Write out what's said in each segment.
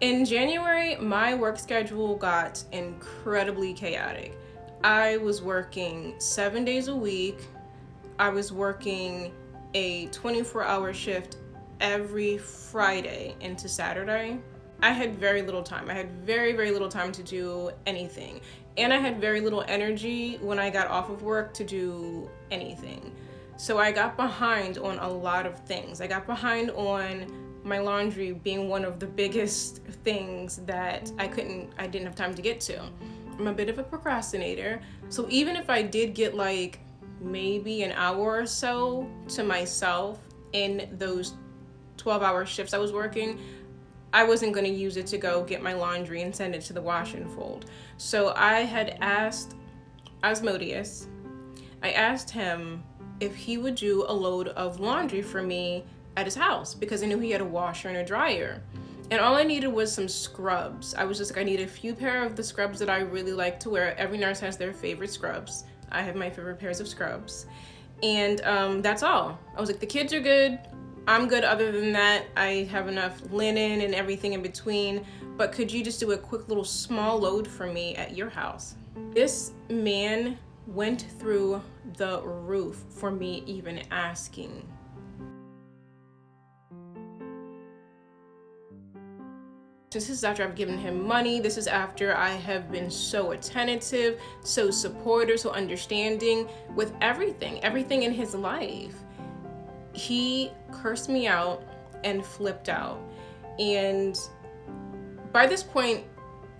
In January, my work schedule got incredibly chaotic. I was working 7 days a week. I was working a 24-hour shift every Friday into Saturday. I had very little time. I had very, very little time to do anything. And I had very little energy when I got off of work to do anything. So I got behind on a lot of things. I got behind on my laundry being one of the biggest things that I didn't have time to get to. I'm a bit of a procrastinator. So even if I did get like maybe an hour or so to myself in those 12-hour shifts I was working, I wasn't going to use it to go get my laundry and send it to the wash and fold. So I had asked Asmodeus, I asked him if he would do a load of laundry for me at his house because I knew he had a washer and a dryer. And all I needed was some scrubs. I was just like, I need a few pair of the scrubs that I really like to wear. Every nurse has their favorite scrubs. I have my favorite pairs of scrubs. And that's all. I was like, the kids are good. I'm good other than that. I have enough linen and everything in between. But could you just do a quick little small load for me at your house? This man went through the roof for me even asking. This is after I've given him money. This is after I have been so attentive, so supportive, so understanding with everything in his life. He cursed me out and flipped out. And by this point,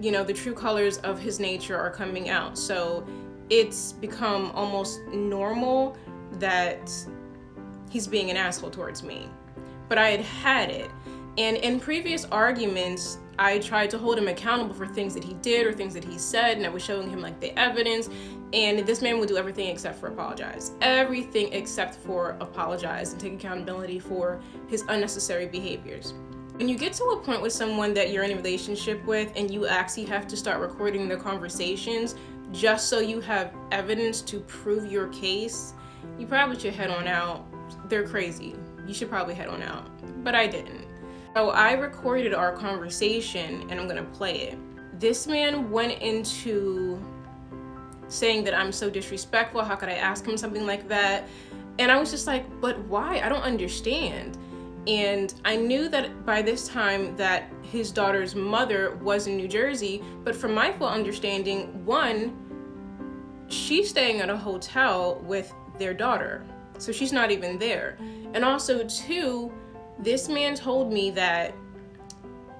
you know, the true colors of his nature are coming out. So it's become almost normal that he's being an asshole towards me. But I had it. And in previous arguments, I tried to hold him accountable for things that he did or things that he said, and I was showing him like the evidence, and this man would do everything except for apologize. Everything except for apologize and take accountability for his unnecessary behaviors. When you get to a point with someone that you're in a relationship with and you actually have to start recording their conversations just so you have evidence to prove your case, you probably should head on out. They're crazy. You should probably head on out. But I didn't. So I recorded our conversation and I'm gonna play it. This man went into saying that I'm so disrespectful. How could I ask him something like that? And I was just like, but why? I don't understand. And I knew that by this time that his daughter's mother was in New Jersey, but from my full understanding, one, she's staying at a hotel with their daughter. So she's not even there. And also two, this man told me that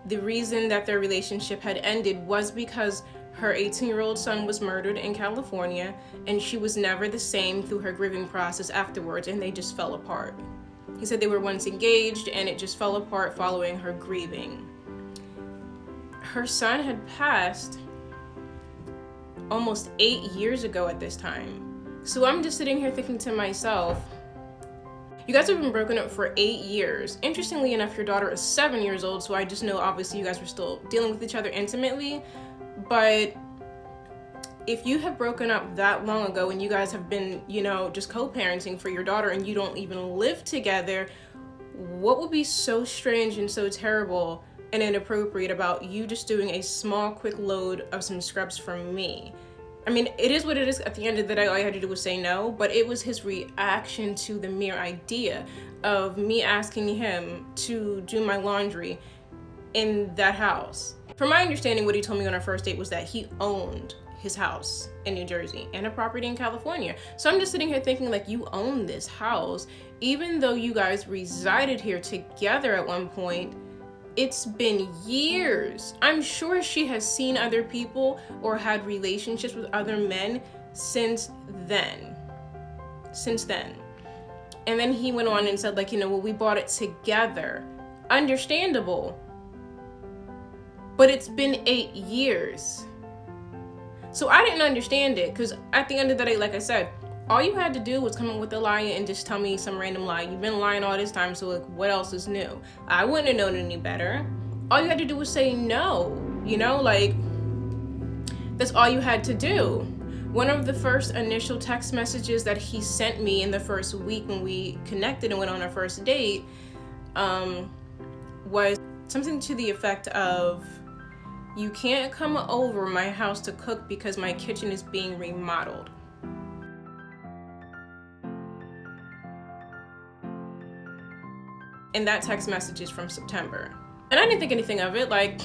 the reason that their relationship had ended was because her 18-year-old son was murdered in California, and she was never the same through her grieving process afterwards, and they just fell apart. He said they were once engaged, and it just fell apart following her grieving. Her son had passed almost 8 years ago at this time. So I'm just sitting here thinking to myself, you guys have been broken up for 8 years. Interestingly enough, your daughter is 7 years old, so I just know obviously you guys were still dealing with each other intimately. But if you have broken up that long ago and you guys have been, you know, just co-parenting for your daughter and you don't even live together, what would be so strange and so terrible and inappropriate about you just doing a small, quick load of some scrubs from me? I mean, it is what it is. At the end of the day, all I had to do was say no, but it was his reaction to the mere idea of me asking him to do my laundry in that house. From my understanding, what he told me on our first date was that he owned his house in New Jersey and a property in California. So I'm just sitting here thinking, like, you own this house, even though you guys resided here together at one point. It's been years. I'm sure she has seen other people or had relationships with other men since then. And then he went on and said, like, you know, well, we bought it together. Understandable. But it's been 8 years. So I didn't understand it, because at the end of the day, like I said, all you had to do was come up with a lie and just tell me some random lie. You've been lying all this time, so like, what else is new? I wouldn't have known any better. All you had to do was say no, you know, like, that's all you had to do. One of the first initial text messages that he sent me in the first week when we connected and went on our first date was, something to the effect of, "You can't come over my house to cook because my kitchen is being remodeled." And that text message is from September. And I didn't think anything of it. Like,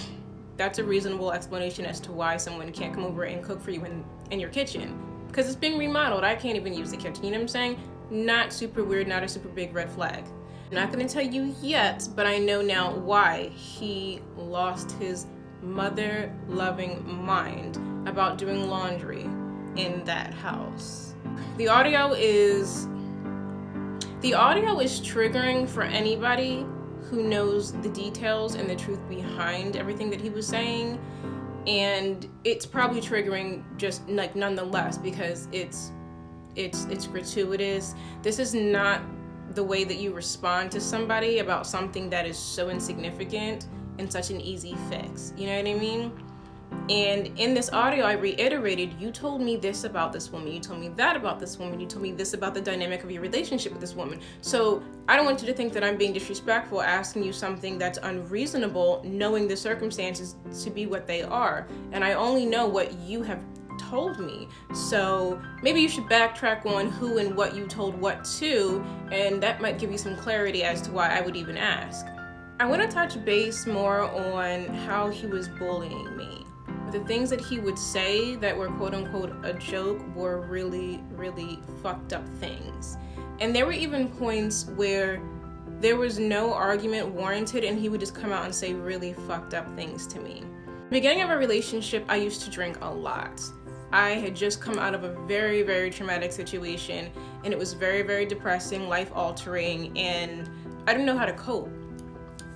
that's a reasonable explanation as to why someone can't come over and cook for you in your kitchen. Because it's being remodeled. I can't even use the kitchen. You know what I'm saying? Not super weird, not a super big red flag. I'm not going to tell you yet, but I know now why he lost his mother-loving mind about doing laundry in that house. The audio is triggering for anybody who knows the details and the truth behind everything that he was saying. And it's probably triggering just like nonetheless, because it's gratuitous. This is not the way that you respond to somebody about something that is so insignificant and such an easy fix. You know what I mean? And in this audio, I reiterated, "You told me this about this woman. You told me that about this woman. You told me this about the dynamic of your relationship with this woman. So I don't want you to think that I'm being disrespectful, asking you something that's unreasonable, knowing the circumstances to be what they are. And I only know what you have told me. So maybe you should backtrack on who and what you told what to, and that might give you some clarity as to why I would even ask." I want to touch base more on how he was bullying me. The things that he would say that were quote unquote a joke were really, really fucked up things. And there were even points where there was no argument warranted and he would just come out and say really fucked up things to me. Beginning of our relationship, I used to drink a lot. I had just come out of a very, very traumatic situation, and it was very, very depressing, life-altering, and I didn't know how to cope.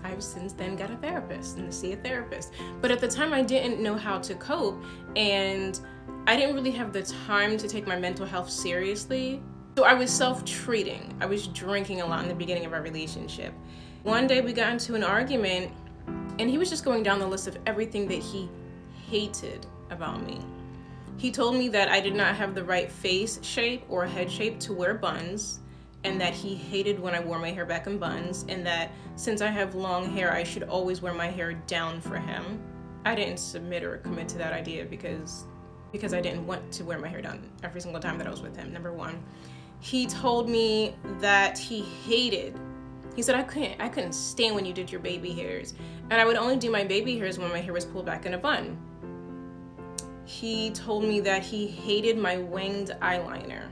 I've since then got a therapist and to see a therapist. But at the time I didn't know how to cope, and I didn't really have the time to take my mental health seriously. So I was self-treating. I was drinking a lot in the beginning of our relationship. One day we got into an argument and he was just going down the list of everything that he hated about me. He told me that I did not have the right face shape or head shape to wear buns, and that he hated when I wore my hair back in buns, and that since I have long hair, I should always wear my hair down for him. I didn't submit or commit to that idea because I didn't want to wear my hair down every single time that I was with him, number one. He told me that he said I couldn't stand when you did your baby hairs, and I would only do my baby hairs when my hair was pulled back in a bun. He told me that he hated my winged eyeliner.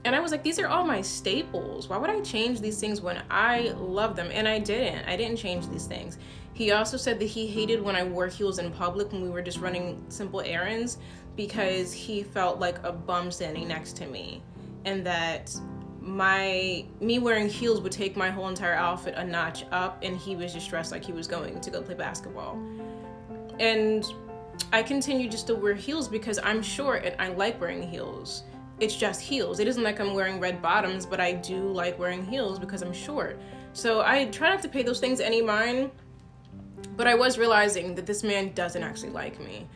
And I was like, these are all my staples. Why would I change these things when I love them? And I didn't change these things. He also said that he hated when I wore heels in public when we were just running simple errands, because he felt like a bum standing next to me, and that me wearing heels would take my whole entire outfit a notch up, and he was just dressed like he was going to go play basketball. And I continue just to wear heels because I'm short and I like wearing heels. It's just heels. It isn't like I'm wearing red bottoms, but I do like wearing heels because I'm short. So I try not to pay those things any mind, but I was realizing that this man doesn't actually like me.